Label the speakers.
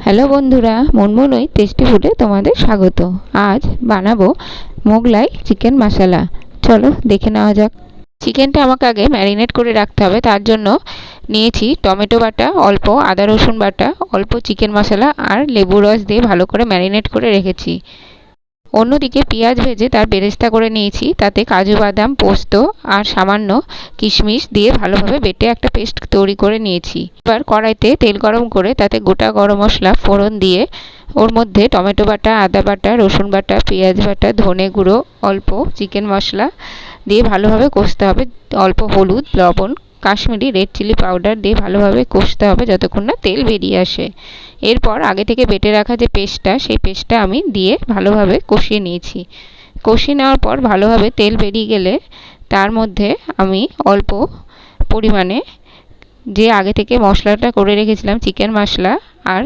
Speaker 1: Hello বন্ধুরা, মনমনই tasty ফুডে তোমাদের স্বাগত। আজ বানাবো মোগলাই চিকেন মশলা। চলো দেখে নেওয়া যাক। চিকেনটা আমাকে আগে ম্যারিনেট করে রাখতে হবে। তার জন্য নিয়েছি টমেটো বাটা, অল্প আদা রসুন বাটা, অল্প চিকেন মশলা আর লেবু রস দিয়ে ভালো করে ম্যারিনেট করে রেখেছি। অন্যদিকে পেঁয়াজ ভেজে তার বেরেস্তা করে নিয়েছি। তাতে কাজু বাদাম, পোস্ত আর সামান্য কিশমিশ দিয়ে ভালোভাবে বেটে একটা পেস্ট তৈরি করে নিয়েছি। এবার কড়াইতে তেল গরম করে তাতে গোটা গরম মশলা ফোড়ন দিয়ে ওর মধ্যে টমেটো বাটা, আদা বাটা, রসুন বাটা, পেঁয়াজ বাটা, ধনে গুঁড়ো, অল্প চিকেন মশলা দিয়ে ভালোভাবে কষতে হবে। অল্প হলুদ, লবণ, কাশ্মীরি রেড চিলি পাউডার দিয়ে ভালোভাবে কষতে হবে যতক্ষণ না তেল বেরিয়ে আসে। এরপর আগে থেকে বেটে রাখা যে পেস্টটা, সেই পেস্টটা আমি দিয়ে ভালোভাবে কষিয়ে নিয়েছি। কষিয়ে নেওয়ার পর ভালোভাবে তেল বেরিয়ে গেলে তার মধ্যে আমি অল্প পরিমাণে যে আগে থেকে মশলাটা করে রেখেছিলাম চিকেন মশলা আর